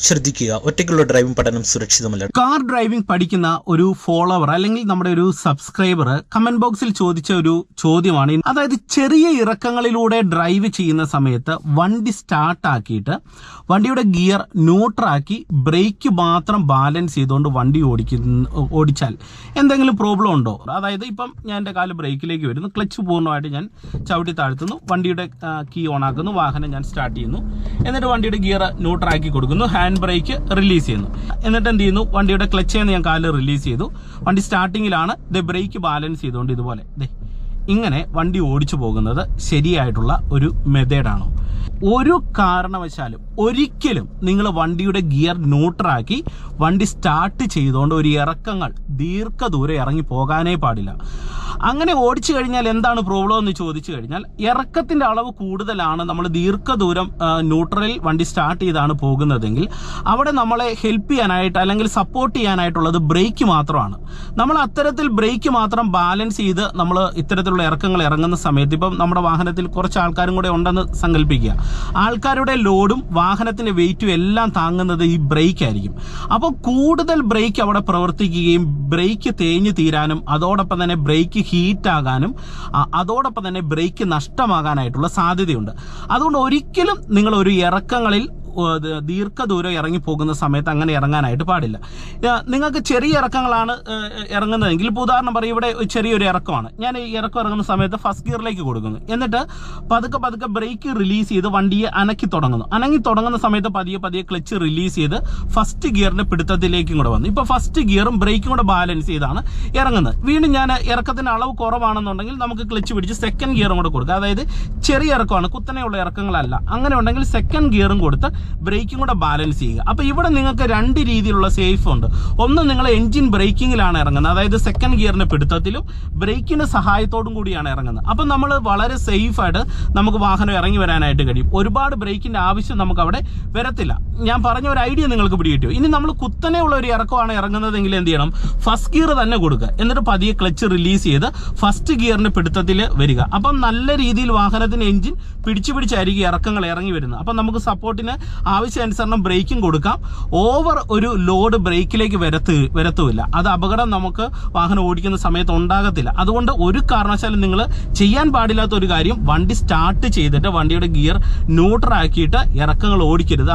ശ്രദ്ധിക്കുക, ഒറ്റയ്ക്കുള്ള ഡ്രൈവിംഗ് പഠനം സുരക്ഷിതമല്ല. കാർ ഡ്രൈവിംഗ് പഠിക്കുന്ന ഒരു ഫോളോവർ അല്ലെങ്കിൽ നമ്മുടെ ഒരു സബ്സ്ക്രൈബർ കമന്റ് ബോക്സിൽ ചോദിച്ച ഒരു ചോദ്യമാണ്. അതായത് ചെറിയ ഇറക്കങ്ങളിലൂടെ ഡ്രൈവ് ചെയ്യുന്ന സമയത്ത് വണ്ടി സ്റ്റാർട്ട് ആക്കിയിട്ട് വണ്ടിയുടെ ഗിയർ ന്യൂട്രാക്കി ബ്രേക്ക് മാത്രം ബാലൻസ് ചെയ്തുകൊണ്ട് വണ്ടി ഓടിച്ചാൽ എന്തെങ്കിലും പ്രോബ്ലം ഉണ്ടോ? അതായത് ഇപ്പം ഞാൻ എൻ്റെ കാല് ബ്രേക്കിലേക്ക് വരുന്നു, ക്ലച്ച് പൂർണ്ണമായിട്ട് ഞാൻ ചവിട്ടി താഴ്ത്തുന്നു, വണ്ടിയുടെ കീ ഓൺ ആക്കുന്നു, വാഹനം ഞാൻ സ്റ്റാർട്ട് ചെയ്യുന്നു, എന്നിട്ട് വണ്ടിയുടെ ഗിയർ ന്യൂട്രാക്കി കൊടുക്കുന്നു, ഹാൻഡ് ബ്രേക്ക് റിലീസ് ചെയ്യുന്നു, എന്നിട്ട് എന്ത് ചെയ്യുന്നു, വണ്ടിയുടെ ക്ലച്ചിൽ നിന്ന് ഞാൻ കാല് റിലീസ് ചെയ്തു, വണ്ടി സ്റ്റാർട്ടിങ്ങിലാണ്, ബ്രേക്ക് ബാലൻസ് ചെയ്തുകൊണ്ട് ഇതുപോലെ ഇങ്ങനെ വണ്ടി ഓടിച്ചു പോകുന്നത് ശരിയായിട്ടുള്ള ഒരു മെത്തേഡാണോ? ഒരു കാരണവശാലും ഒരിക്കലും നിങ്ങൾ വണ്ടിയുടെ ഗിയർ ന്യൂട്രാക്കി വണ്ടി സ്റ്റാർട്ട് ചെയ്തുകൊണ്ട് ഒരു ഇറക്കങ്ങൾ ദീർഘദൂരം ഇറങ്ങി പോകാനേ പാടില്ല. അങ്ങനെ ഓടിച്ചു കഴിഞ്ഞാൽ എന്താണ് പ്രോബ്ലം എന്ന് ചോദിച്ചു കഴിഞ്ഞാൽ, ഇറക്കത്തിന്റെ അളവ് കൂടുതലാണ്, നമ്മൾ ദീർഘദൂരം ന്യൂട്രലിൽ വണ്ടി സ്റ്റാർട്ട് ചെയ്താണ് പോകുന്നതെങ്കിൽ അവിടെ നമ്മളെ ഹെൽപ്പ് ചെയ്യാനായിട്ട് അല്ലെങ്കിൽ സപ്പോർട്ട് ചെയ്യാനായിട്ടുള്ളത് ബ്രേക്ക് മാത്രമാണ്. നമ്മൾ അത്തരത്തിൽ ബ്രേക്ക് മാത്രം ബാലൻസ് ചെയ്ത് നമ്മൾ ഇത്തരത്തിലുള്ള ഇറക്കങ്ങൾ ഇറങ്ങുന്ന സമയത്ത്, ഇപ്പം നമ്മുടെ വാഹനത്തിൽ കുറച്ച് ആൾക്കാരും കൂടെ ഉണ്ടെന്ന് സങ്കല്പിക്കുക, ആൾക്കാരുടെ ലോഡും വാഹനത്തിന്റെ വെയിറ്റും എല്ലാം താങ്ങുന്നത് ഈ ബ്രേക്ക് ആയിരിക്കും. അപ്പോൾ കൂടുതൽ ബ്രേക്ക് അവിടെ പ്രവർത്തിക്കുകയും ബ്രേക്ക് തേഞ്ഞു തീരാനും അതോടൊപ്പം തന്നെ ബ്രേക്ക് ഹീറ്റ് ആകാനും അതോടൊപ്പം തന്നെ ബ്രേക്ക് നഷ്ടമാകാനായിട്ടുള്ള സാധ്യതയുണ്ട്. അതുകൊണ്ട് ഒരിക്കലും നിങ്ങൾ ഒരു ഇറക്കങ്ങളിൽ ദീർഘദൂരം ഇറങ്ങി പോകുന്ന സമയത്ത് അങ്ങനെ ഇറങ്ങാനായിട്ട് പാടില്ല. നിങ്ങൾക്ക് ചെറിയ ഇറക്കങ്ങളാണ് ഇറങ്ങുന്നതെങ്കിൽ, ഇപ്പോൾ ഉദാഹരണം പറയും, ഇവിടെ ചെറിയൊരു ഇറക്കമാണ്, ഞാൻ ഈ ഇറക്കം ഇറങ്ങുന്ന സമയത്ത് ഫസ്റ്റ് ഗിയറിലേക്ക് കൊടുക്കുന്നു, എന്നിട്ട് പതുക്കെ ബ്രേക്ക് റിലീസ് ചെയ്ത് വണ്ടിയെ അനക്കി തുടങ്ങുന്ന സമയത്ത് പതിയെ ക്ലച്ച് റിലീസ് ചെയ്ത് ഫസ്റ്റ് ഗിയറിന്റെ പിടുത്തത്തിലേക്കും കൂടെ വന്നു. ഇപ്പോൾ ഫസ്റ്റ് ഗിയറും ബ്രേക്കും കൂടെ ബാലൻസ് ചെയ്താണ് ഇറങ്ങുന്നത്. വീണ്ടും ഞാൻ ഇറക്കത്തിന്റെ അളവ് കുറവാണെന്നുണ്ടെങ്കിൽ നമുക്ക് ക്ലച്ച് പിടിച്ച് സെക്കൻഡ് ഗിയറും കൂടെ കൊടുക്കുക. അതായത് ചെറിയ ഇറക്കമാണ്, കുത്തനെയുള്ള ഇറക്കങ്ങളല്ല, അങ്ങനെ ഉണ്ടെങ്കിൽ സെക്കൻഡ് ഗിയറും കൊടുത്ത് ബ്രേക്കും കൂടെ ബാലൻസ് ചെയ്യുക. അപ്പൊ ഇവിടെ നിങ്ങൾക്ക് രണ്ട് രീതിയിലുള്ള സേഫ് ഉണ്ട്. ഒന്ന്, നിങ്ങൾ എഞ്ചിൻ ബ്രേക്കിങ്ങിലാണ് ഇറങ്ങുന്നത്, അതായത് സെക്കൻഡ് ഗിയറിന്റെ പിടുത്തത്തിലും ബ്രേക്കിന്റെ സഹായത്തോടും കൂടിയാണ് ഇറങ്ങുന്നത്. അപ്പൊ നമ്മൾ വളരെ സേഫ് ആയിട്ട് നമുക്ക് വാഹനം ഇറങ്ങി വരാനായിട്ട് കഴിയും. ഒരുപാട് ബ്രേക്കിന്റെ ആവശ്യം നമുക്ക് അവിടെ വരത്തില്ല. ഞാൻ പറഞ്ഞ ഒരു ഐഡിയ നിങ്ങൾക്ക് പിടികിട്ടിയോ? ഇനി നമ്മൾ കുത്തനെയുള്ള ഒരു ഇറക്കമാണ് ഇറങ്ങുന്നതെങ്കിൽ എന്ത് ചെയ്യണം? ഫസ്റ്റ് ഗിയർ തന്നെ കൊടുക്കുക, എന്നിട്ട് പതിയെ ക്ലച്ച് റിലീസ് ചെയ്ത് ഫസ്റ്റ് ഗിയറിന്റെ പിടുത്തത്തിൽ വരിക. അപ്പം നല്ല രീതിയിൽ വാഹനത്തിന്റെ എഞ്ചിൻ പിടിച്ചായിരിക്കും ഇറക്കങ്ങൾ ഇറങ്ങി വരുന്നത്. അപ്പം നമുക്ക് സപ്പോർട്ടിന് ആവശ്യാനുസരണം ബ്രേക്കും കൊടുക്കാം. ഓവർ ഒരു ലോഡ് ബ്രേക്കിലേക്ക് വരത്തുമില്ല. അത് അപകടം നമുക്ക് വാഹനം ഓടിക്കുന്ന സമയത്ത് ഉണ്ടാകത്തില്ല. അതുകൊണ്ട് ഒരു കാരണവശാലും നിങ്ങൾ ചെയ്യാൻ പാടില്ലാത്ത ഒരു കാര്യം, വണ്ടി സ്റ്റാർട്ട് ചെയ്തിട്ട് വണ്ടിയുടെ ഗിയർ ന്യൂട്രൽ ആക്കിയിട്ട് ഇറക്കങ്ങൾ ഓടിക്കരുത്.